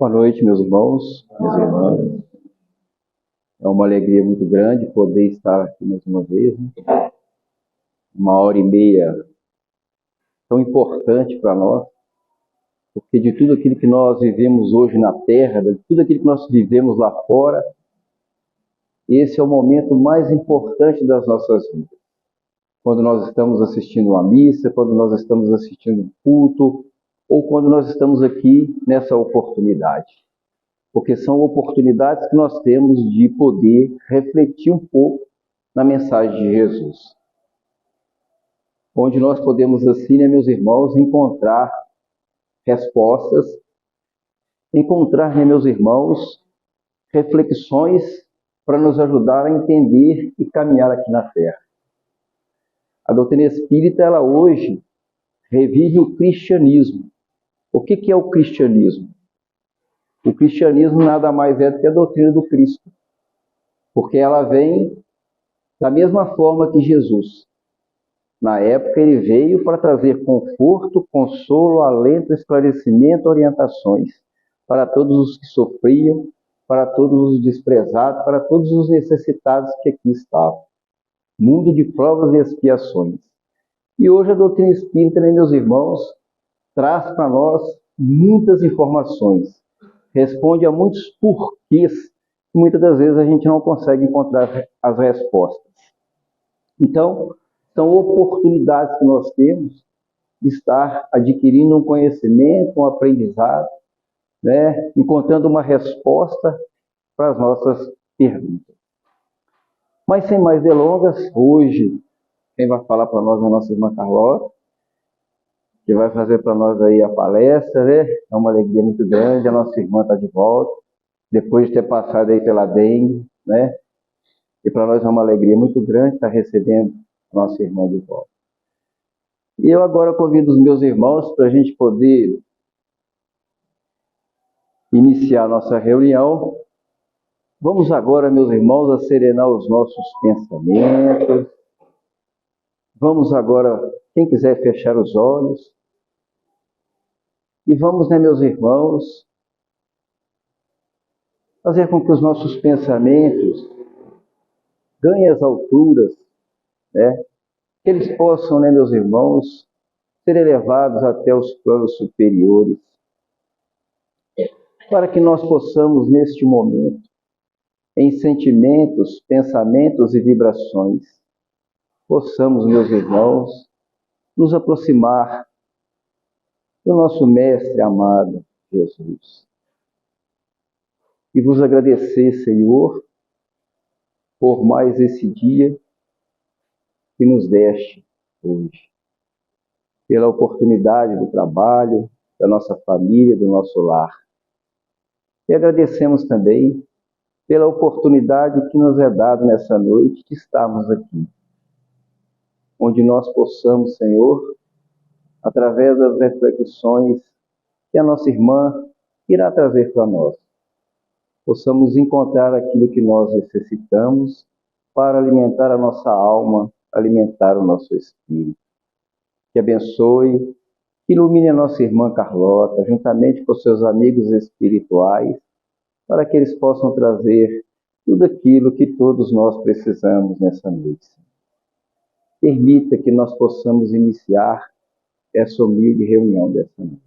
Boa noite, meus irmãos, minhas irmãs. É uma alegria muito grande poder estar aqui mais uma vez, né? 1h30 tão importante para nós, porque de tudo aquilo que nós vivemos hoje na Terra, de tudo aquilo que nós vivemos lá fora, esse é o momento mais importante das nossas vidas. Quando nós estamos assistindo uma missa, quando nós estamos assistindo um culto, ou quando nós estamos aqui nessa oportunidade. Porque são oportunidades que nós temos de poder refletir um pouco na mensagem de Jesus. Onde nós podemos assim, né, meus irmãos, encontrar respostas, encontrar, né, meus irmãos, reflexões para nos ajudar a entender e caminhar aqui na Terra. A doutrina espírita, ela hoje revive o cristianismo. O que é o cristianismo? O cristianismo nada mais é do que a doutrina do Cristo, porque ela vem da mesma forma que Jesus. Na época, ele veio para trazer conforto, consolo, alento, esclarecimento, orientações para todos os que sofriam, para todos os desprezados, para todos os necessitados que aqui estavam. Mundo de provas e expiações. E hoje a doutrina espírita, né, meus irmãos, traz para nós muitas informações. Responde a muitos porquês que muitas das vezes a gente não consegue encontrar as respostas. Então, são oportunidades que nós temos de estar adquirindo um conhecimento, um aprendizado, né? Encontrando uma resposta para as nossas perguntas. Mas sem mais delongas, hoje quem vai falar para nós é a nossa irmã Carlota, que vai fazer para nós aí a palestra, né? É uma alegria muito grande, a nossa irmã está de volta, depois de ter passado aí pela dengue, né? E para nós é uma alegria muito grande estar recebendo a nossa irmã de volta. E eu agora convido os meus irmãos para a gente poder iniciar a nossa reunião. Vamos agora, meus irmãos, a serenar os nossos pensamentos. Vamos agora, quem quiser fechar os olhos. E vamos, né, meus irmãos, fazer com que os nossos pensamentos ganhem as alturas, né? Que eles possam, né, meus irmãos, ser elevados até os planos superiores, para que nós possamos, neste momento, em sentimentos, pensamentos e vibrações, possamos, meus irmãos, nos aproximar do nosso Mestre amado, Jesus. E vos agradecer, Senhor, por mais esse dia que nos deste hoje, pela oportunidade do trabalho, da nossa família, do nosso lar. E agradecemos também pela oportunidade que nos é dada nessa noite de estarmos aqui, onde nós possamos, Senhor, através das reflexões que a nossa irmã irá trazer para nós, possamos encontrar aquilo que nós necessitamos para alimentar a nossa alma, alimentar o nosso espírito. Que abençoe, ilumine a nossa irmã Carlota, juntamente com seus amigos espirituais, para que eles possam trazer tudo aquilo que todos nós precisamos nessa noite. Permita que nós possamos iniciar essa humilde reunião dessa noite.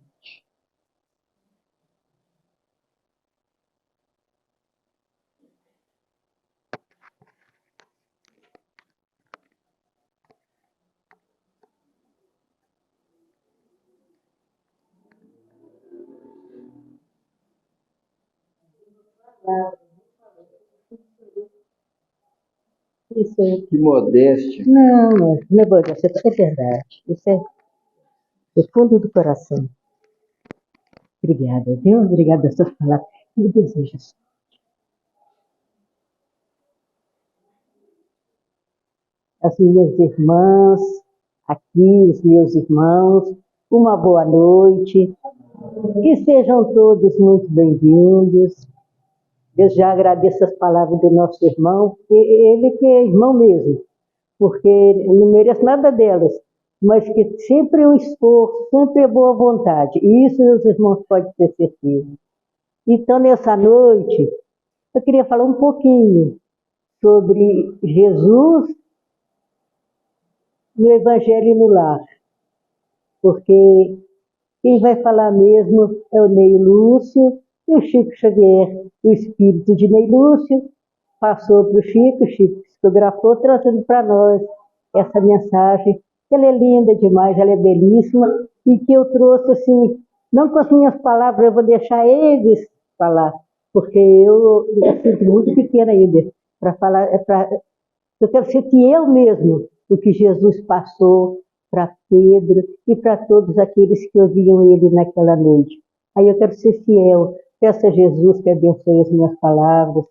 Isso é... Que modéstia. Não é modéstia, é verdade. Isso é do fundo do coração. Obrigada, viu? Obrigada por sua palavra. Me deseja sorte. As minhas irmãs, aqui, os meus irmãos, uma boa noite. Que sejam todos muito bem-vindos. Eu já agradeço as palavras do nosso irmão, ele que é irmão mesmo, porque não mereço nada delas, mas que sempre é um esforço, sempre é boa vontade. E isso meus irmãos podem ter certeza. Então, nessa noite, eu queria falar um pouquinho sobre Jesus no Evangelho e no Lar, porque quem vai falar mesmo é o Ney Lúcio e o Chico Xavier. O espírito de Ney Lúcio passou para o Chico psicografou, trazendo para nós essa mensagem. Ela é linda demais, ela é belíssima, e que eu trouxe assim, não com as minhas palavras, eu vou deixar eles falar, porque eu sinto muito pequena ainda para falar, eu quero ser fiel mesmo do que Jesus passou para Pedro e para todos aqueles que ouviam ele naquela noite. Aí eu quero ser fiel, peço a Jesus que abençoe as minhas palavras,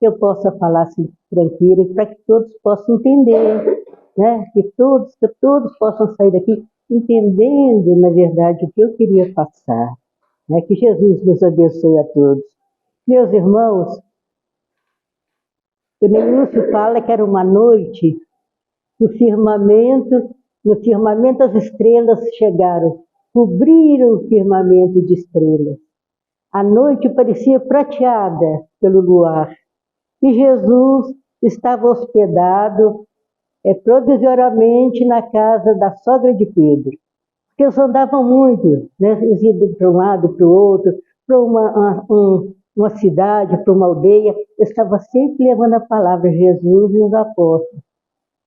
que eu possa falar assim tranquilo, para que todos possam entender, né? Que todos possam sair daqui entendendo, na verdade, o que eu queria passar. Né? Que Jesus nos abençoe a todos. Meus irmãos, o Neilson fala que era uma noite no firmamento as estrelas chegaram, cobriram o firmamento de estrelas. A noite parecia prateada pelo luar. E Jesus estava hospedado provisoriamente na casa da sogra de Pedro. Porque eles andavam muito, né? Eles iam para um lado, para o outro, para uma cidade, para uma aldeia. Eles estavam sempre levando a palavra de Jesus e os apóstolos.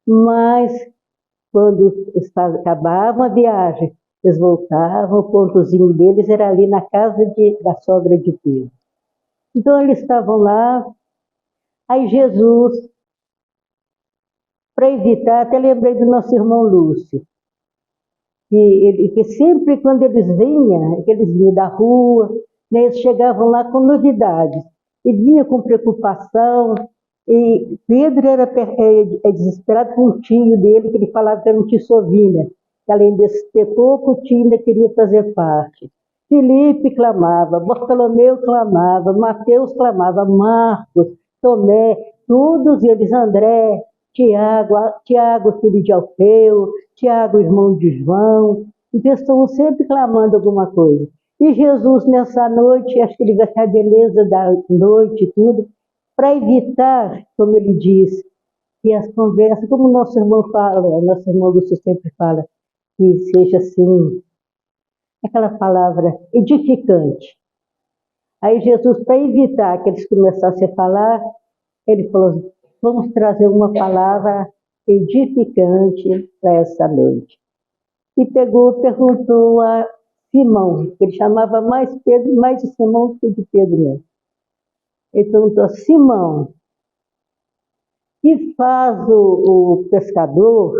Mas, quando acabavam a viagem, eles voltavam, o pontozinho deles era ali na casa da sogra de Pedro. Então, eles estavam lá. Aí Jesus, para evitar, até lembrei do nosso irmão Lúcio, que sempre quando eles vinham da rua, né, eles chegavam lá com novidades, e vinha com preocupação, e Pedro era desesperado com o tio dele, que ele falava que era um tio Sovina, que além desse ter pouco, o tio ainda queria fazer parte. Filipe clamava, Bartolomeu clamava, Mateus clamava, Marcos, Tomé, todos eles, André, Tiago, filho de Alfeu, Tiago, irmão de João, então estão sempre clamando alguma coisa. E Jesus, nessa noite, acho que ele vai ter a beleza da noite e tudo, para evitar, como ele diz, que as conversas, como o nosso irmão Lúcio sempre fala, que seja assim, aquela palavra edificante. Aí Jesus, para evitar que eles começassem a falar, ele falou, vamos trazer uma palavra edificante para essa noite. E perguntou a Simão, que ele chamava mais de Simão que de Pedro mesmo. Ele perguntou, Simão, que faz o pescador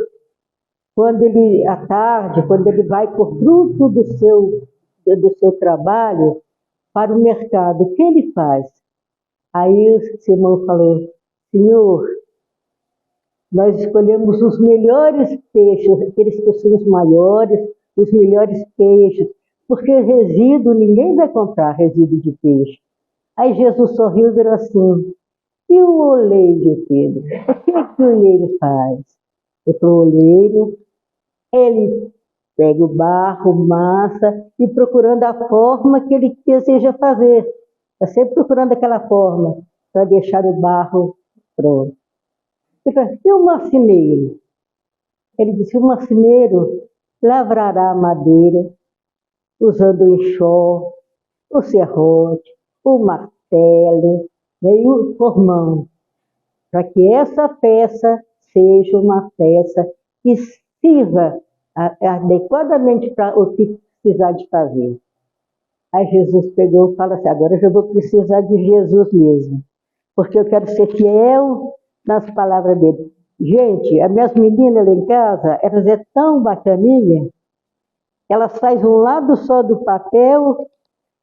quando à tarde, quando ele vai por fruto do seu trabalho para o mercado, o que ele faz? Aí o Simão falou, Senhor, nós escolhemos os melhores peixes, aqueles que são os maiores, os melhores peixes, porque resíduo, ninguém vai comprar resíduo de peixe. Aí Jesus sorriu e virou assim, e o oleiro, Pedro? O que o oleiro faz? E para o oleiro, ele pega o barro, massa, e procurando a forma que ele deseja fazer. Está sempre procurando aquela forma para deixar o barro pronto. E o marceneiro? Ele disse, o marceneiro lavrará a madeira usando o enxó, o serrote, o martelo, e o formão, para que essa peça seja uma peça que sirva adequadamente para o que precisar de fazer. Aí Jesus pegou e falou assim, agora eu já vou precisar de Jesus mesmo, porque eu quero ser fiel nas palavras dele. Gente, as minhas meninas lá em casa, elas é tão bacaninha, elas fazem um lado só do papel,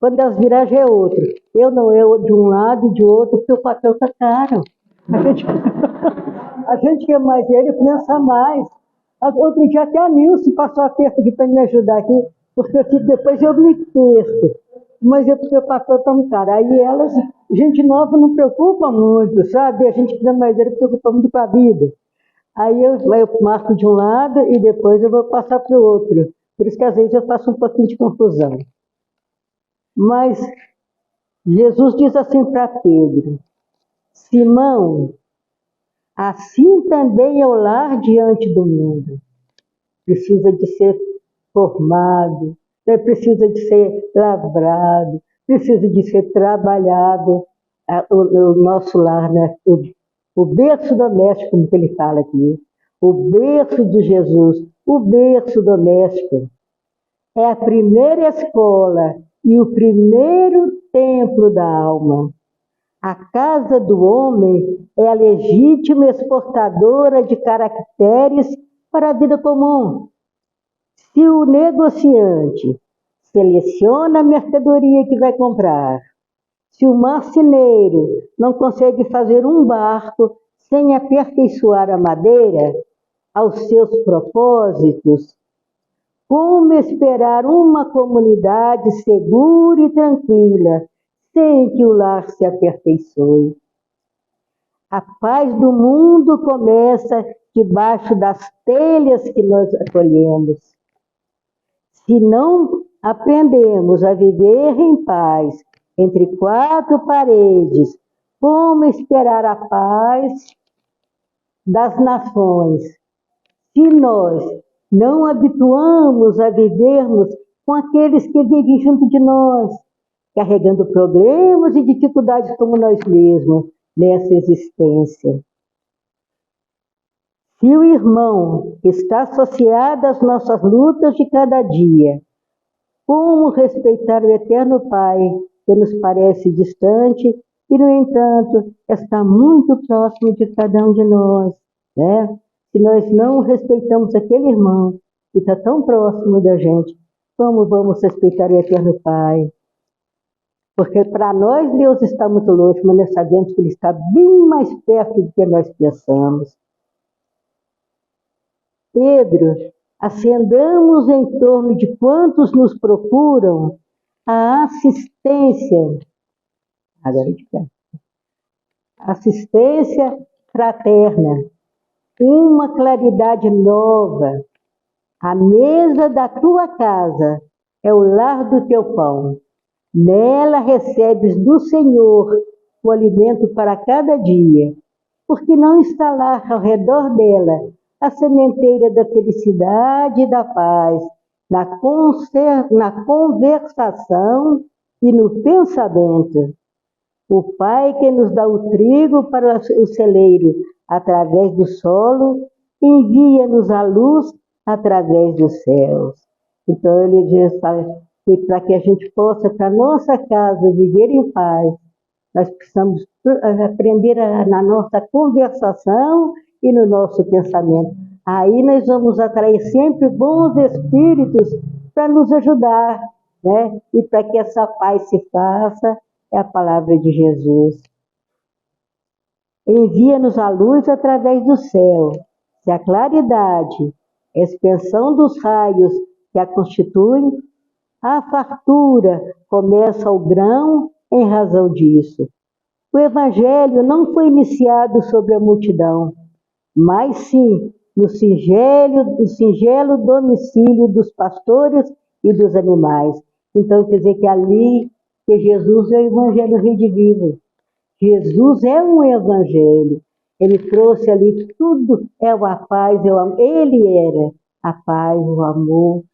quando elas viram já é outro. Eu de um lado e de outro, porque o papel está caro. A gente quer mais ele, pensa mais. Outro dia até a Nilce passou a terça aqui para me ajudar aqui, porque depois eu me perco. Mas porque o papel está tão caro. Aí elas, gente nova não preocupa muito, sabe? A gente que dá mais ele preocupa muito com a vida. Aí eu marco de um lado e depois eu vou passar para o outro. Por isso que às vezes eu faço um pouquinho de confusão. Mas Jesus diz assim para Pedro: Simão, assim também é o lar diante do mundo. Precisa de ser formado, precisa de ser lavrado, precisa de ser trabalhado. O nosso lar, né? O berço doméstico, como que ele fala aqui, o berço de Jesus, o berço doméstico, é a primeira escola e o primeiro templo da alma. A casa do homem é a legítima exportadora de caracteres para a vida comum. Se o negociante seleciona a mercadoria que vai comprar, se o marceneiro não consegue fazer um barco sem aperfeiçoar a madeira aos seus propósitos, como esperar uma comunidade segura e tranquila sem que o lar se aperfeiçoe? A paz do mundo começa debaixo das telhas que nós acolhemos. Se não aprendemos a viver em paz entre quatro paredes, como esperar a paz das nações? Se nós não habituamos a vivermos com aqueles que vivem junto de nós, carregando problemas e dificuldades como nós mesmos nessa existência. Se o irmão está associado às nossas lutas de cada dia, como respeitar o eterno Pai, que nos parece distante e, no entanto, está muito próximo de cada um de nós, né? Se nós não respeitamos aquele irmão que está tão próximo da gente, como vamos respeitar o eterno Pai? Porque para nós Deus está muito longe, mas nós sabemos que Ele está bem mais perto do que nós pensamos. Pedro, acendamos em torno de quantos nos procuram a assistência, assistência fraterna, uma claridade nova. A mesa da tua casa é o lar do teu pão. Nela recebes do Senhor o alimento para cada dia, porque não instalar ao redor dela a sementeira da felicidade e da paz, na conversação e no pensamento. O Pai que nos dá o trigo para o celeiro através do solo, envia-nos a luz através dos céus. Então ele diz que para que a gente possa, para a nossa casa, viver em paz, nós precisamos aprender na nossa conversação e no nosso pensamento. Aí nós vamos atrair sempre bons espíritos para nos ajudar, né? E para que essa paz se faça, é a palavra de Jesus. Envia-nos a luz através do céu. Se a claridade, a expansão dos raios que a constituem, a fartura começa o grão em razão disso. O Evangelho não foi iniciado sobre a multidão, mas sim no singelo domicílio dos pastores e dos animais. Então, quer dizer que ali, que Jesus é o Evangelho redivivo. Jesus é um Evangelho. Ele trouxe ali tudo, é a paz, é o amor. Ele era a paz, o amor,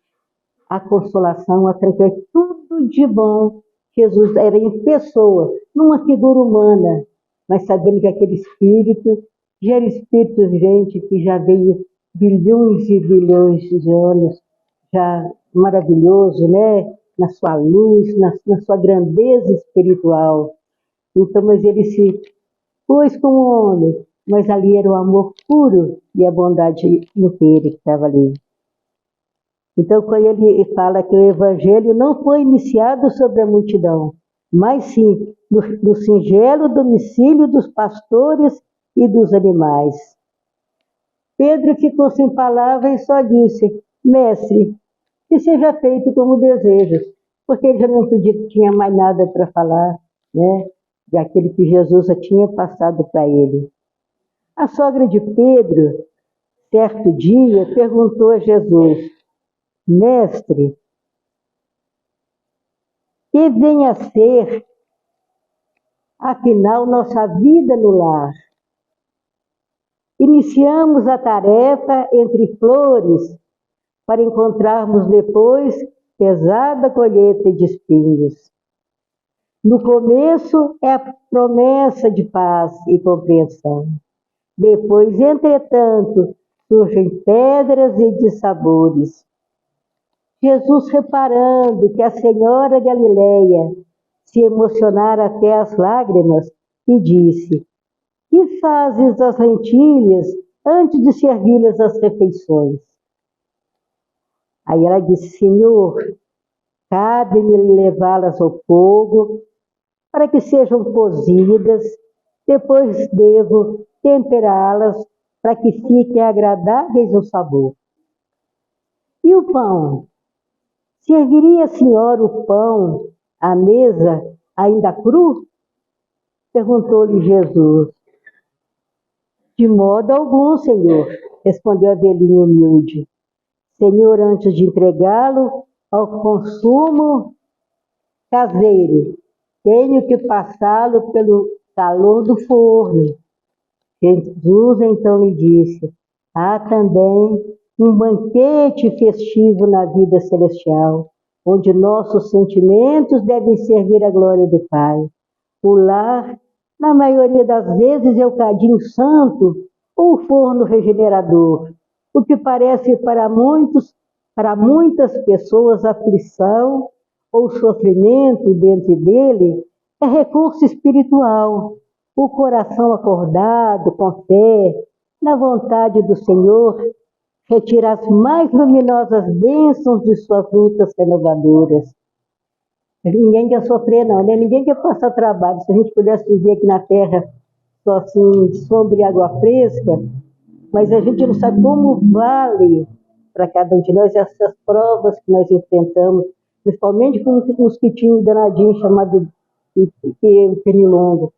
a consolação, a tranquilidade, tudo de bom. Jesus era em pessoa, numa figura humana, mas sabendo que aquele Espírito já era Espírito, gente, que já veio bilhões e bilhões de anos, já maravilhoso, né? Na sua luz, na sua grandeza espiritual. Então, mas ele se pôs como homem, mas ali era o amor puro e a bondade inteira que estava ali. Então, quando ele fala que o Evangelho não foi iniciado sobre a multidão, mas sim no singelo domicílio dos pastores e dos animais. Pedro ficou sem palavras e só disse: Mestre, que seja feito como desejas, porque ele já não tinha mais nada para falar, né? Daquele que Jesus já tinha passado para ele. A sogra de Pedro, certo dia, perguntou a Jesus: Mestre, que vem a ser afinal, nossa vida no lar. Iniciamos a tarefa entre flores para encontrarmos depois pesada colheita de espinhos. No começo é a promessa de paz e compreensão. Depois, entretanto, surgem pedras e dissabores. Jesus, reparando que a Senhora Galileia se emocionara até as lágrimas, lhe disse: que fazes as lentilhas antes de servi-las as refeições? Aí ela disse: Senhor, cabe-me levá-las ao fogo para que sejam cozidas, depois devo temperá-las para que fiquem agradáveis ao sabor. E o pão? Serviria a senhora o pão à mesa ainda cru? Perguntou-lhe Jesus. De modo algum, Senhor, respondeu a velhinha humilde. Senhor, antes de entregá-lo ao consumo caseiro, tenho que passá-lo pelo calor do forno. Jesus então lhe disse: há também um banquete festivo na vida celestial, onde nossos sentimentos devem servir a glória do Pai. O lar, na maioria das vezes, é o cadinho santo ou o forno regenerador, o que parece para muitas pessoas aflição ou sofrimento dentro dele, é recurso espiritual. O coração acordado, com fé, na vontade do Senhor, retira as mais luminosas bênçãos de suas lutas renovadoras. Ninguém quer sofrer, não, né? Ninguém quer passar trabalho. Se a gente pudesse viver aqui na terra só assim, de sombra e água fresca, mas a gente não sabe como vale para cada um de nós essas provas que nós enfrentamos, principalmente com um mosquitinho danadinho chamado pernilongo.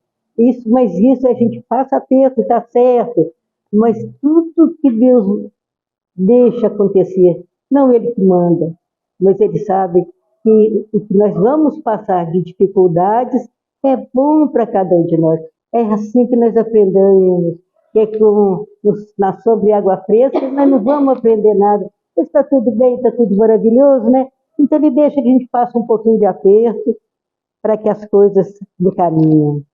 Mas isso a gente passa aperto, está certo. Mas tudo que Deus deixa acontecer, não Ele que manda, mas Ele sabe que o que nós vamos passar de dificuldades é bom para cada um de nós. É assim que nós aprendemos. Que é na sobre água fresca, nós não vamos aprender nada. Está tudo bem, está tudo maravilhoso, né? Então Ele deixa que a gente passe um pouquinho de aperto para que as coisas encaminhem.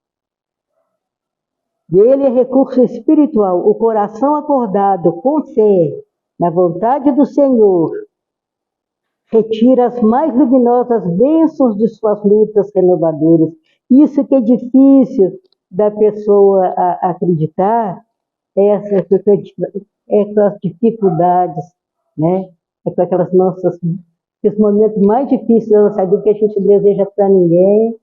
Dele é recurso espiritual, o coração acordado com fé na vontade do Senhor, retira as mais luminosas bênçãos de suas lutas renovadoras. Isso que é difícil da pessoa acreditar, é com as dificuldades, né? É com aquelas esses momentos mais difíceis, eu não sabia que a gente deseja para ninguém,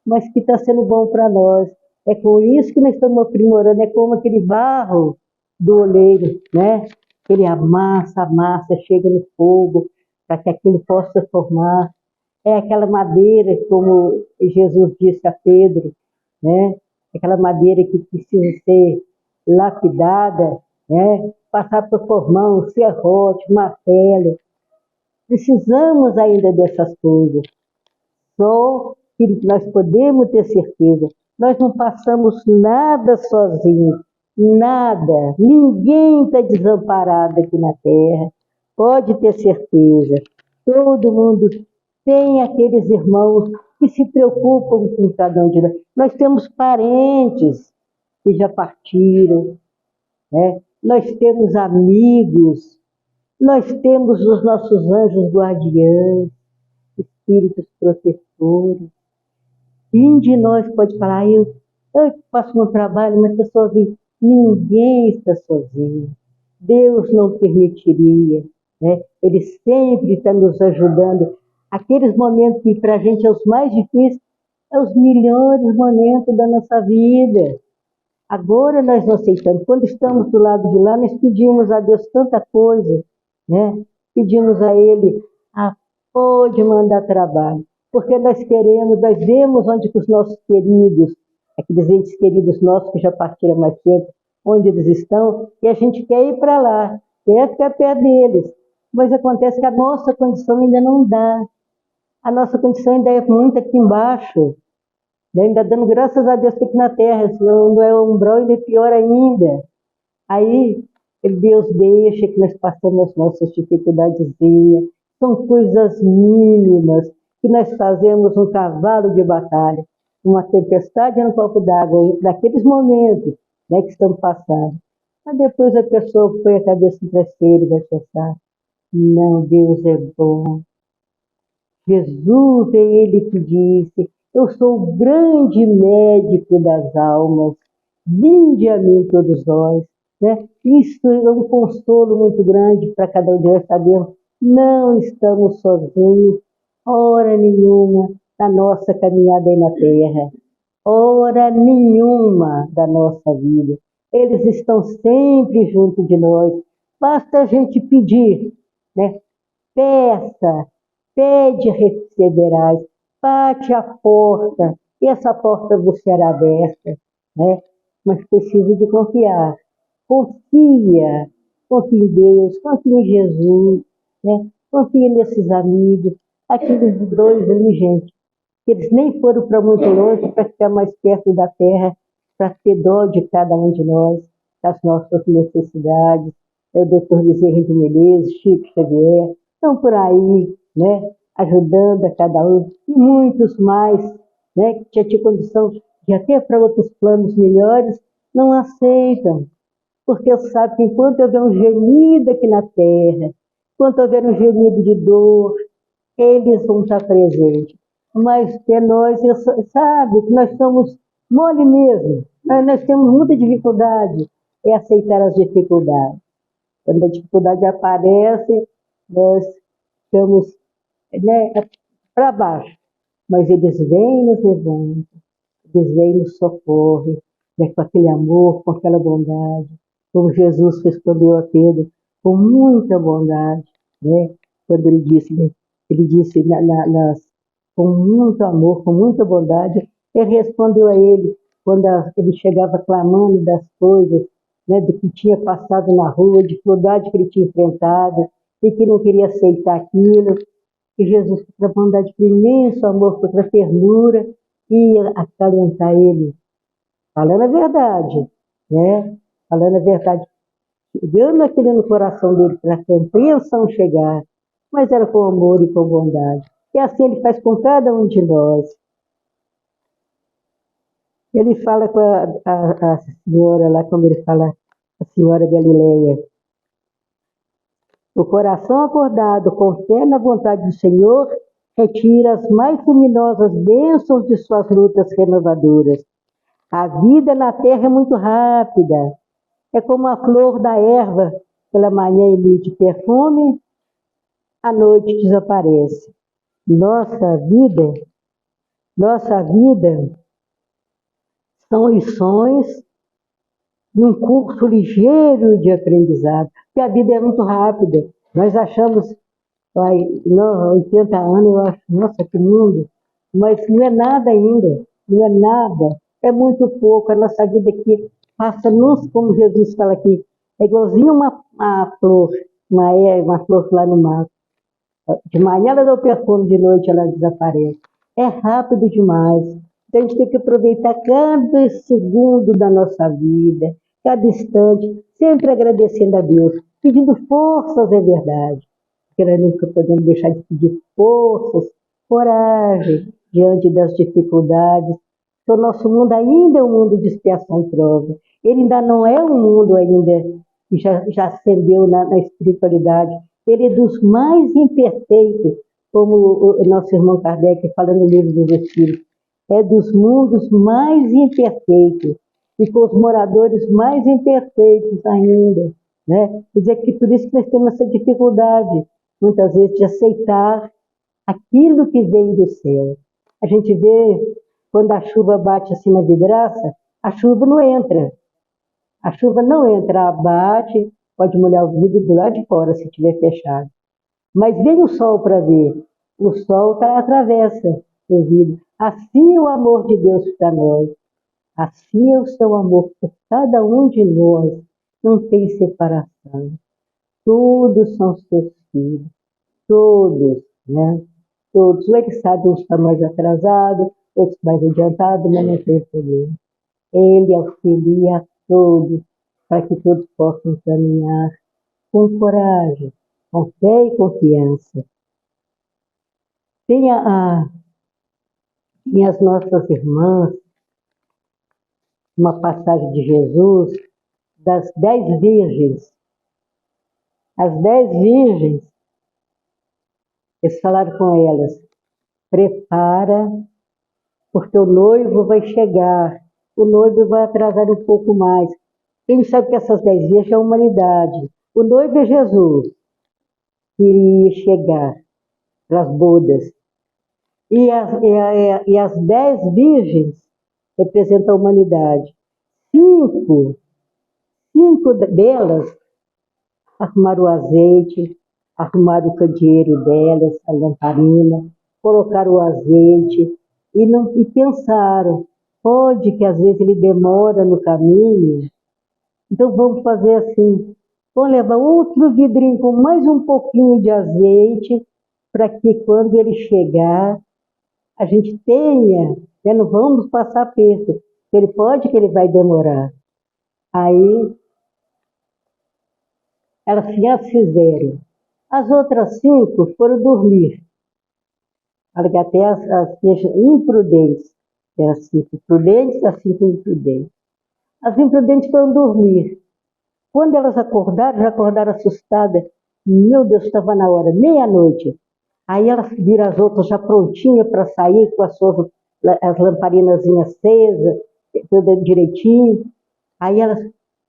mas que está sendo bom para nós. É com isso que nós estamos aprimorando, é como aquele barro do oleiro, né? Ele amassa, chega no fogo, para que aquilo possa formar. É aquela madeira, como Jesus disse a Pedro, né? Aquela madeira que precisa ser lapidada, né? Passar por formão, serrote, martelo. Precisamos ainda dessas coisas. Só que nós podemos ter certeza, nós não passamos nada sozinhos, nada. Ninguém está desamparado aqui na terra. Pode ter certeza. Todo mundo tem aqueles irmãos que se preocupam com cada um de nós. Nós temos parentes que já partiram, né? Nós temos amigos, nós temos os nossos anjos guardiães, espíritos protetores. Quem de nós pode falar, eu faço meu trabalho, mas estou sozinho? Ninguém está sozinho. Deus não permitiria, né? Ele sempre está nos ajudando. Aqueles momentos que para a gente é os mais difíceis, é os melhores momentos da nossa vida. Agora nós não aceitamos. Quando estamos do lado de lá, nós pedimos a Deus tanta coisa, né? Pedimos a Ele, pode mandar trabalho. Porque nós vemos onde que os nossos queridos, aqueles entes queridos nossos que já partiram mais cedo, onde eles estão, e a gente quer ir para lá, quer ficar perto deles. Mas acontece que a nossa condição ainda não dá. A nossa condição ainda é muito aqui embaixo, Ainda dando graças a Deus que aqui na terra, senão não é umbral, ainda é pior ainda. Aí, Deus deixa que nós passamos as nossas dificuldadezinhas, são coisas mínimas, que nós fazemos um cavalo de batalha, uma tempestade no copo d'água, naqueles momentos, né, que estamos passando. Mas depois a pessoa põe a cabeça no travesseiro e vai pensar, não, Deus é bom. Jesus é Ele que disse, eu sou o grande médico das almas, vinde a mim todos nós. Né? Isso é um consolo muito grande para cada um de nós sabermos, não estamos sozinhos, hora nenhuma da nossa caminhada aí na terra, hora nenhuma da nossa vida. Eles estão sempre junto de nós, basta a gente pedir, né? Peça, pede, receberás, bate a porta, e essa porta vos será aberta, né? Mas precisa de confiar. Confia em Deus, confia em Jesus, né? Confia nesses amigos, aqueles dois ali, gente, que eles nem foram para muito longe para ficar mais perto da terra, para ter dó de cada um de nós, das nossas necessidades. É o doutor Bezerra de Menezes, Chico Xavier, estão por aí, né, ajudando a cada um, e muitos mais, né, que já tinham condição de até para outros planos melhores, não aceitam, porque eu sei que enquanto houver um gemido aqui na terra, enquanto houver um gemido de dor, eles vão estar presentes. Mas é nós, sabe, que nós somos mole mesmo, nós temos muita dificuldade em aceitar as dificuldades. Quando a dificuldade aparece, nós ficamos, né, para baixo. Mas eles vêm e nos levantam, eles vêm e nos socorrem, né, com aquele amor, com aquela bondade. Como Jesus respondeu a Pedro, com muita bondade, né? Quando ele disse com muito amor, com muita bondade, ele respondeu a ele, quando ele chegava clamando das coisas, né, do que tinha passado na rua, de dificuldade que ele tinha enfrentado, e que não queria aceitar aquilo, e Jesus, com a bondade, com imenso amor, com a ternura, ia acalentar ele, falando a verdade, né? Falando a verdade, dando aquele no coração dele para a compreensão chegar, mas era com amor e com bondade. E assim ele faz com cada um de nós. Ele fala com a senhora lá, como ele fala, a senhora Galileia. O coração acordado com fé na vontade do Senhor retira as mais luminosas bênçãos de suas lutas renovadoras. A vida na terra é muito rápida. É como a flor da erva, pela manhã emite perfume, à noite desaparece. Nossa vida são lições num curso ligeiro de aprendizado, porque a vida é muito rápida. Nós achamos, não, 80 anos, eu acho, nossa, que mundo, mas não é nada ainda, não é nada, é muito pouco. A nossa vida aqui passa-nos, como Jesus fala aqui, é igualzinho uma flor, uma flor lá no mato. De manhã ela dá o perfume, de noite ela desaparece. É rápido demais. Então a gente tem que aproveitar cada segundo da nossa vida, cada instante, sempre agradecendo a Deus, pedindo forças, é verdade. Porque nós nunca podemos deixar de pedir forças, coragem diante das dificuldades. Porque o nosso mundo ainda é um mundo de expiação e prova. Ele ainda não é um mundo ainda que já ascendeu na espiritualidade. Ele é dos mais imperfeitos, como o nosso irmão Kardec fala no livro dos Espíritos. É dos mundos mais imperfeitos e com os moradores mais imperfeitos ainda, né? Quer dizer que por isso que nós temos essa dificuldade, muitas vezes, de aceitar aquilo que vem do céu. A gente vê, quando a chuva bate assim na vidraça, a chuva não entra. A chuva não entra, bate, pode molhar o vidro do lado de fora, se estiver fechado. Mas vem o sol para ver. O sol atravessa o vidro. Assim é o amor de Deus para nós. Assim é o seu amor por cada um de nós. Não tem separação. Todos são seus filhos. Todos, né? Todos. Ele sabe, uns está mais atrasado, outros mais adiantados, mas não tem problema. Ele auxilia a todos, para que todos possam caminhar com coragem, com fé e confiança. Tem as nossas irmãs, uma passagem de Jesus, das 10 virgens. As 10 virgens, eles falaram com elas: prepara, porque o noivo vai chegar, o noivo vai atrasar um pouco mais. Quem sabe que essas 10 virgens é a humanidade. O noivo é Jesus, que iria chegar para as bodas. E as 10 virgens representam a humanidade. Cinco delas arrumaram o azeite, arrumaram o candeeiro delas, a lamparina, colocaram o azeite e pensaram: pode que às vezes ele demora no caminho, então vamos fazer assim, vamos levar outro vidrinho com mais um pouquinho de azeite, para que quando ele chegar, a gente tenha, né, não vamos passar aperto, ele pode que ele vai demorar. Aí, elas fizeram. As outras 5 foram dormir. Até as imprudentes, eram 5 prudentes, as 5 imprudentes. As imprudentes foram dormir. Quando elas acordaram, já acordaram assustadas. Meu Deus, estava na hora, meia-noite. Aí elas viram as outras já prontinhas para sair, com as lamparinas acesas, tudo direitinho. Aí elas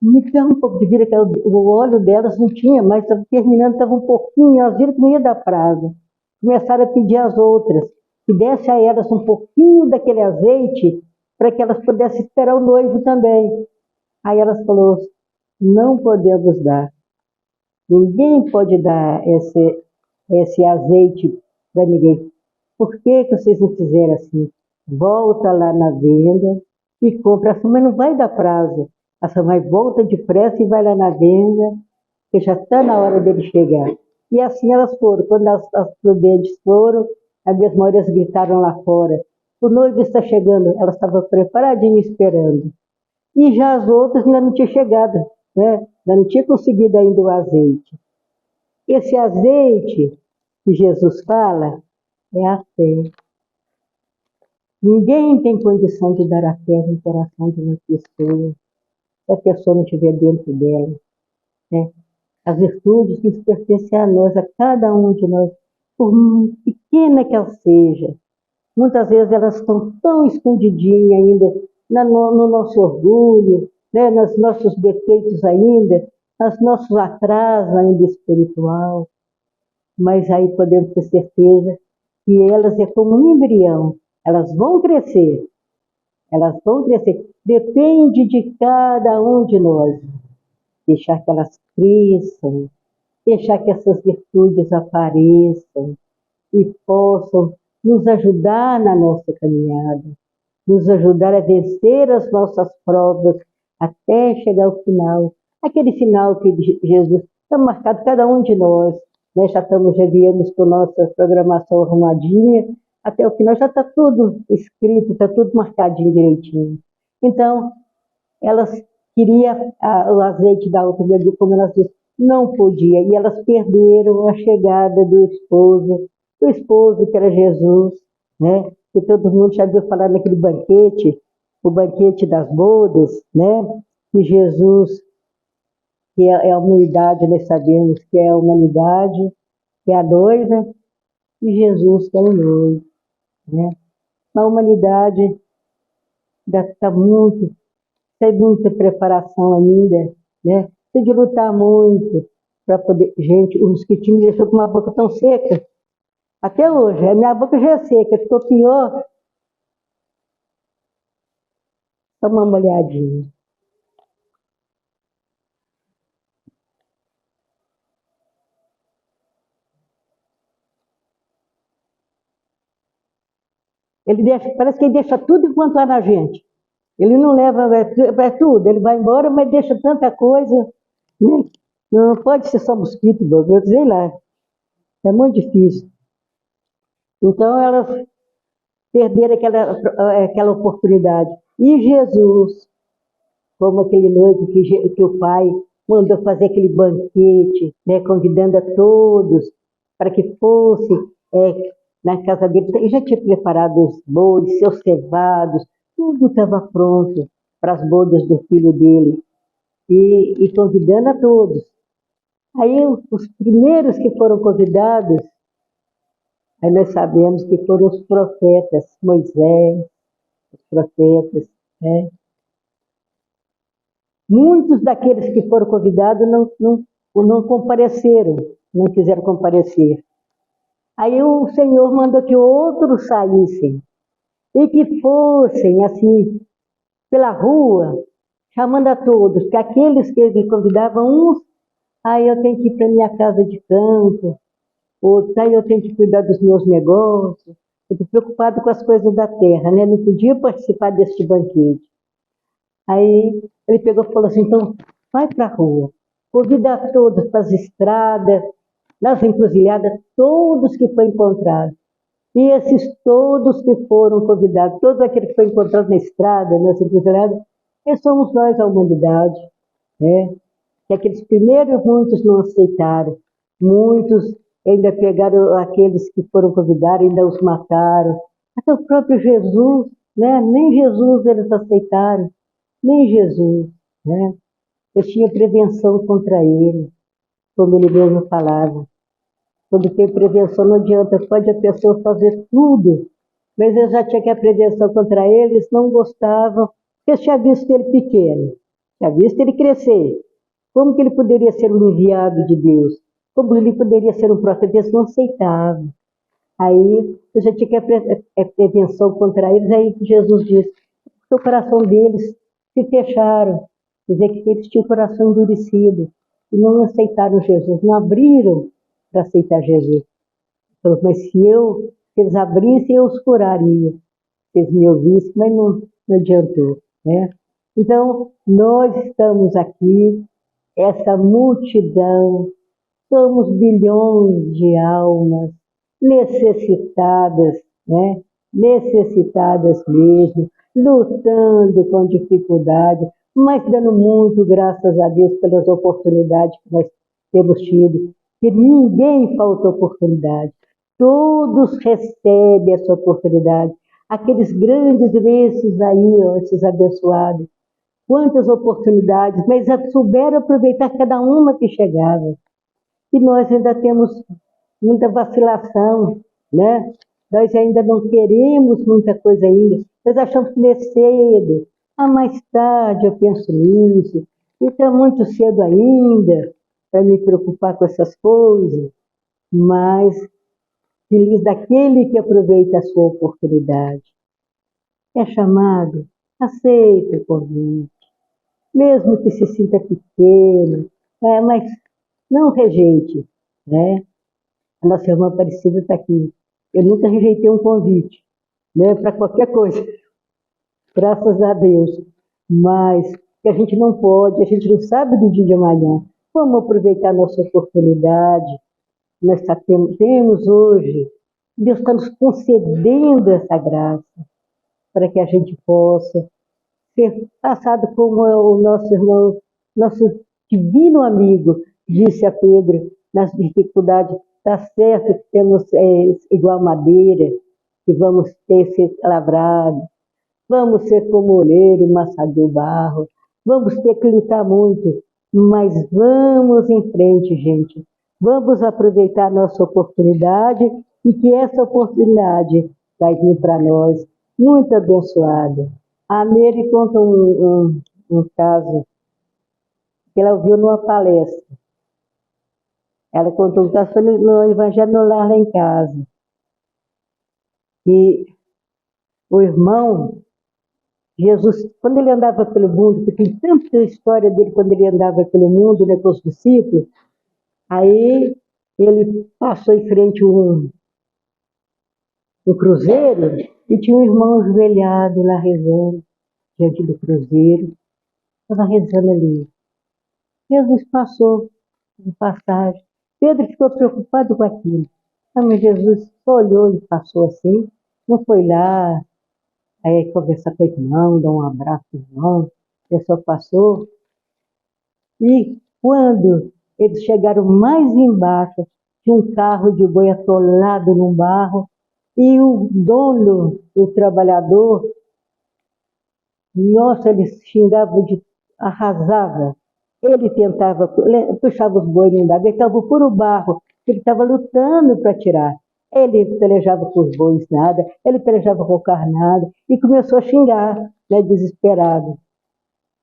me deram um pouco de vida, que o óleo delas não tinha mais, estava terminando, estava um pouquinho, elas viram que não ia dar prazo. Começaram a pedir às outras que desse a elas um pouquinho daquele azeite, para que elas pudessem esperar o noivo também. Aí elas falaram: não podemos dar. Ninguém pode dar esse azeite para ninguém. Por que vocês não fizeram assim? Volta lá na venda e compra. Assim, mas não vai dar prazo. Essa mãe volta depressa e vai lá na venda, que já está na hora dele chegar. E assim elas foram. Quando as prudentes foram, as minhas mulheres gritaram lá fora: o noivo está chegando. Elas estavam preparadinhas esperando. E já as outras ainda não tinham chegado, né? Ainda não tinha conseguido ainda o azeite. Esse azeite que Jesus fala é a fé. Ninguém tem condição de dar a fé no coração de uma pessoa, se a pessoa não estiver dentro dela, né? As virtudes nos pertencem a nós, a cada um de nós, por pequena que ela seja. Muitas vezes elas estão tão escondidinhas ainda no nosso orgulho, né? Nos nossos defeitos ainda, nos nossos atrasos ainda espiritual. Mas aí podemos ter certeza que elas é como um embrião, elas vão crescer. Elas vão crescer. Depende de cada um de nós. Deixar que elas cresçam, deixar que essas virtudes apareçam e possam nos ajudar na nossa caminhada, nos ajudar a vencer as nossas provas até chegar ao final. Aquele final que Jesus está marcado cada um de nós, né? Já viemos com nossa programação arrumadinha, até o final já está tudo escrito, está tudo marcadinho direitinho. Então, elas queriam o azeite da autoridade, como elas disseram, não podia, e elas perderam a chegada do esposo que era Jesus, né? Que todo mundo já viu falar naquele banquete, o banquete das bodas, né? Que Jesus, que é a humanidade, nós sabemos que é a humanidade, que é a noiva, e Jesus que é o noivo, né? A humanidade ainda está tem muita preparação ainda, né? Tem de lutar muito para poder... Gente, o mosquitinho me deixou com uma boca tão seca. Até hoje, a minha boca já é seca, ficou pior. Toma uma olhadinha. Parece que ele deixa tudo enquanto há na gente. Ele não leva tudo, ele vai embora, mas deixa tanta coisa. Né? Não pode ser só mosquito, eu sei lá. É muito difícil. Então, elas perderam aquela oportunidade. E Jesus, como aquele noivo que o pai mandou fazer aquele banquete, né, convidando a todos para que fosse na casa dele. Ele já tinha preparado os bois, seus cevados, tudo estava pronto para as bodas do filho dele. E convidando a todos. Aí os primeiros que foram convidados, aí nós sabemos que foram os profetas, Moisés, os profetas, né? Muitos daqueles que foram convidados não compareceram, não quiseram comparecer. Aí o Senhor mandou que outros saíssem e que fossem assim pela rua, chamando a todos, que aqueles que me convidavam, uns, aí eu tenho que ir para minha casa de campo, outros, aí eu tenho que cuidar dos meus negócios, eu estou preocupado com as coisas da terra, né? Não podia participar deste banquete. Aí ele pegou e falou assim, então vai para a rua, convida a todos para as estradas, nas encruzilhadas, todos que foi encontrado. E esses todos que foram convidados, todos aqueles que foram encontrados na estrada, nas encruzilhadas, esses somos nós, a humanidade, né? Que aqueles primeiros muitos não aceitaram, muitos ainda pegaram aqueles que foram convidados, ainda os mataram. Até o próprio Jesus, né? Nem Jesus eles aceitaram, nem Jesus, né? Eles tinham prevenção contra ele, como ele mesmo falava. Quando tem prevenção não adianta, pode a pessoa fazer tudo, mas eu já tinha que a prevenção contra eles, não gostavam, porque tinha visto ele pequeno, tinha visto ele crescer. Como que ele poderia ser um enviado de Deus? Como ele poderia ser um profeta? Eles não aceitavam. Aí eu já tinha que a prevenção contra eles, aí Jesus disse, o coração deles se fecharam, quer dizer que eles tinham o coração endurecido e não aceitaram Jesus, não abriram para aceitar Jesus. Falou, mas se eles abrissem, eu os curaria. Eles me ouvissem, mas não adiantou, né? Então, nós estamos aqui, essa multidão, somos bilhões de almas necessitadas, né? Necessitadas mesmo, lutando com dificuldade, mas dando muito graças a Deus pelas oportunidades que nós temos tido, que ninguém falta oportunidade, todos recebem essa oportunidade, aqueles grandes esses aí, ó, esses abençoados, quantas oportunidades, mas souberam aproveitar cada uma que chegava. E nós ainda temos muita vacilação, né? Nós ainda não queremos muita coisa ainda. Nós achamos que é cedo. Mais tarde eu penso nisso. Isso é muito cedo ainda para me preocupar com essas coisas. Mas feliz daquele que aproveita a sua oportunidade. É chamado, aceita o convite. Mesmo que se sinta pequeno, mas não rejeite, né? A nossa irmã Aparecida está aqui. Eu nunca rejeitei um convite, né? Para qualquer coisa, graças a Deus. Mas que a gente não pode, a gente não sabe do dia de amanhã. Vamos aproveitar a nossa oportunidade. Nós temos hoje, Deus está nos concedendo essa graça para que a gente possa ser passado como o nosso irmão, nosso divino amigo, disse a Pedro, nas dificuldades, está certo que temos igual madeira, que vamos ter ser lavrado, vamos ser como oleiro, maçador, barro, vamos ter que lutar muito, mas vamos em frente, gente. Vamos aproveitar a nossa oportunidade e que essa oportunidade vai vir para nós muito abençoada. A Nery conta um caso que ela ouviu numa palestra. Ela contou um caso no Evangelho no Lar lá em casa. E o irmão, Jesus, quando ele andava pelo mundo, porque tem tanta história dele quando ele andava pelo mundo, né, com os discípulos, aí ele passou em frente a um cruzeiro e tinha um irmão ajoelhado lá rezando, diante do cruzeiro, estava rezando ali. Jesus passou de passagem. Pedro ficou preocupado com aquilo. Mas Jesus só olhou e passou assim. não foi lá, aí conversar com o irmão, dar um abraço ao irmão, a pessoa passou. E quando eles chegaram mais embaixo, tinha um carro de boi atolado no barro, e o dono, o trabalhador, nossa, ele xingava, arrasava. Ele tentava, puxava os bois no barro, ele estava por o barro, ele estava lutando para tirar. Ele pelejava com os bois, nada, ele pelejava com o carro, nada, e começou a xingar, né, desesperado.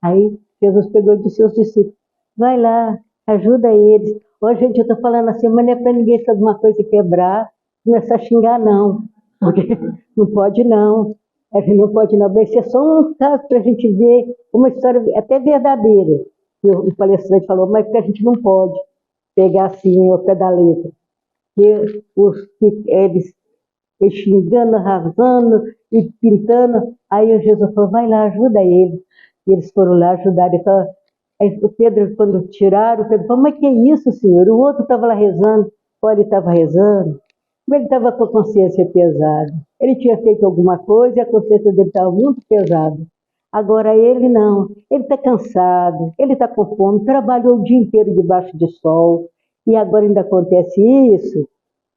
Aí Jesus pegou e disse aos discípulos, vai lá, ajuda eles. Ó, gente, eu estou falando assim, mas não é para ninguém se alguma coisa quebrar, começar a xingar, não. Porque não pode, não. A gente não pode, não. Vai ser só um caso para a gente ver uma história até verdadeira. Que o palestrante falou, mas que a gente não pode pegar assim ao pé da letra. Que eles xingando, arrasando e pintando. Aí o Jesus falou, vai lá, ajuda eles. E eles foram lá ajudar. Então, aí o Pedro, quando tiraram, o Pedro falou, mas que é isso, senhor? O outro estava lá rezando. Olha, ele estava rezando, mas ele estava com a consciência pesada. Ele tinha feito alguma coisa e a consciência dele estava muito pesada. Agora ele não. Ele está cansado, ele está com fome, trabalhou o dia inteiro debaixo de sol e agora ainda acontece isso.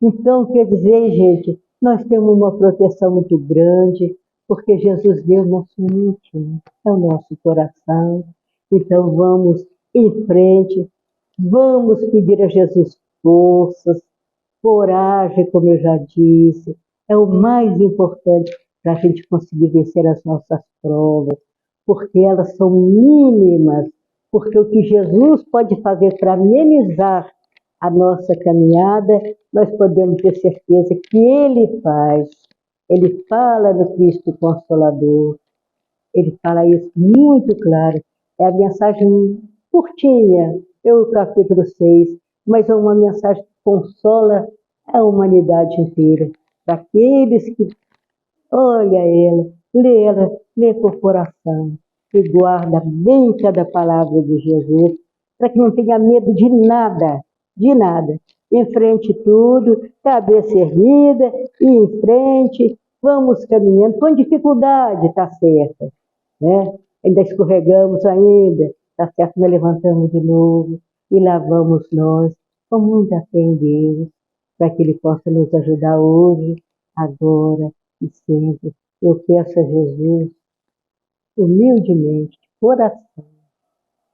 Então, quer dizer, gente, nós temos uma proteção muito grande, porque Jesus vê o nosso íntimo, é o nosso coração. Então, vamos em frente, vamos pedir a Jesus forças, coragem, como eu já disse, é o mais importante para a gente conseguir vencer as nossas provas, porque elas são mínimas, porque o que Jesus pode fazer para amenizar a nossa caminhada, nós podemos ter certeza que Ele faz. Ele fala no Cristo Consolador, Ele fala isso muito claro. É a mensagem curtinha, o capítulo 6, mas é uma mensagem que consola a humanidade inteira. Para aqueles que olham ela, lê com o coração e guarda bem cada palavra de Jesus, para que não tenha medo de nada, de nada. Enfrente tudo, cabeça erguida, e em frente, vamos caminhando, com dificuldade, está certo, né? Ainda escorregamos ainda, está certo, mas levantamos de novo e lá vamos nós, com muita fé em Deus, para que Ele possa nos ajudar hoje, agora e sempre. Eu peço a Jesus, humildemente, de coração,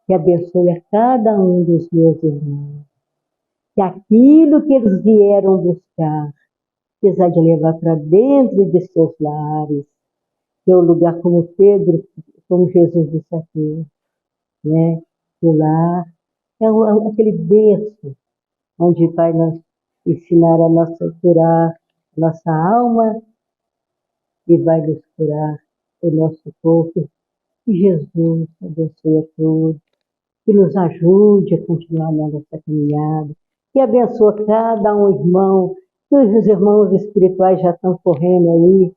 que abençoe a cada um dos meus irmãos, que aquilo que eles vieram buscar, eles há de levar para dentro de seus lares, que é o lugar como Pedro, como Jesus disse aqui, né? O lar é aquele berço onde vai nos ensinar a nossa curar a nossa alma e vai nos curar o nosso corpo. Que Jesus abençoe a todos, que nos ajude a continuar na nossa caminhada, que abençoe cada um irmão, que os irmãos espirituais já estão correndo aí,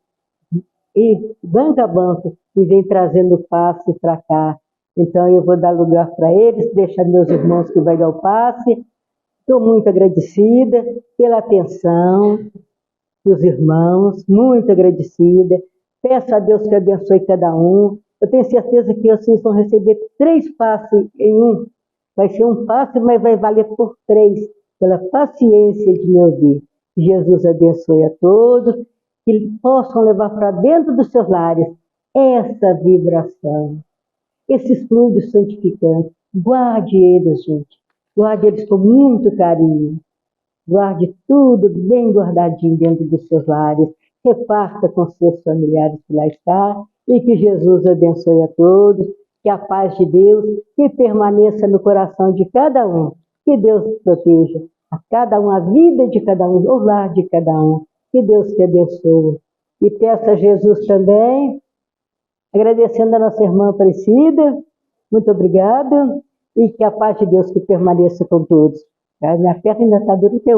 e banco a banco, e vem trazendo passe para cá. Então eu vou dar lugar para eles, deixar meus irmãos que vai dar o passe. Estou muito agradecida pela atenção dos irmãos, muito agradecida. Peço a Deus que abençoe cada um. Eu tenho certeza que vocês vão receber 3 passes em um. Vai ser um passe, mas vai valer por 3, pela paciência de me ouvir. Jesus abençoe a todos, que possam levar para dentro dos seus lares essa vibração, esses fluidos santificantes. Guarde eles, gente. Guarde eles com muito carinho. Guarde tudo bem guardadinho dentro dos seus lares. Reparta com seus familiares que lá está. E que Jesus abençoe a todos. Que a paz de Deus que permaneça no coração de cada um. Que Deus proteja a cada um, a vida de cada um, o lar de cada um. Que Deus te abençoe. E peço a Jesus também, agradecendo a nossa irmã Aparecida. Muito obrigada. E que a paz de Deus que permaneça com todos. A minha fé ainda está dura até hoje.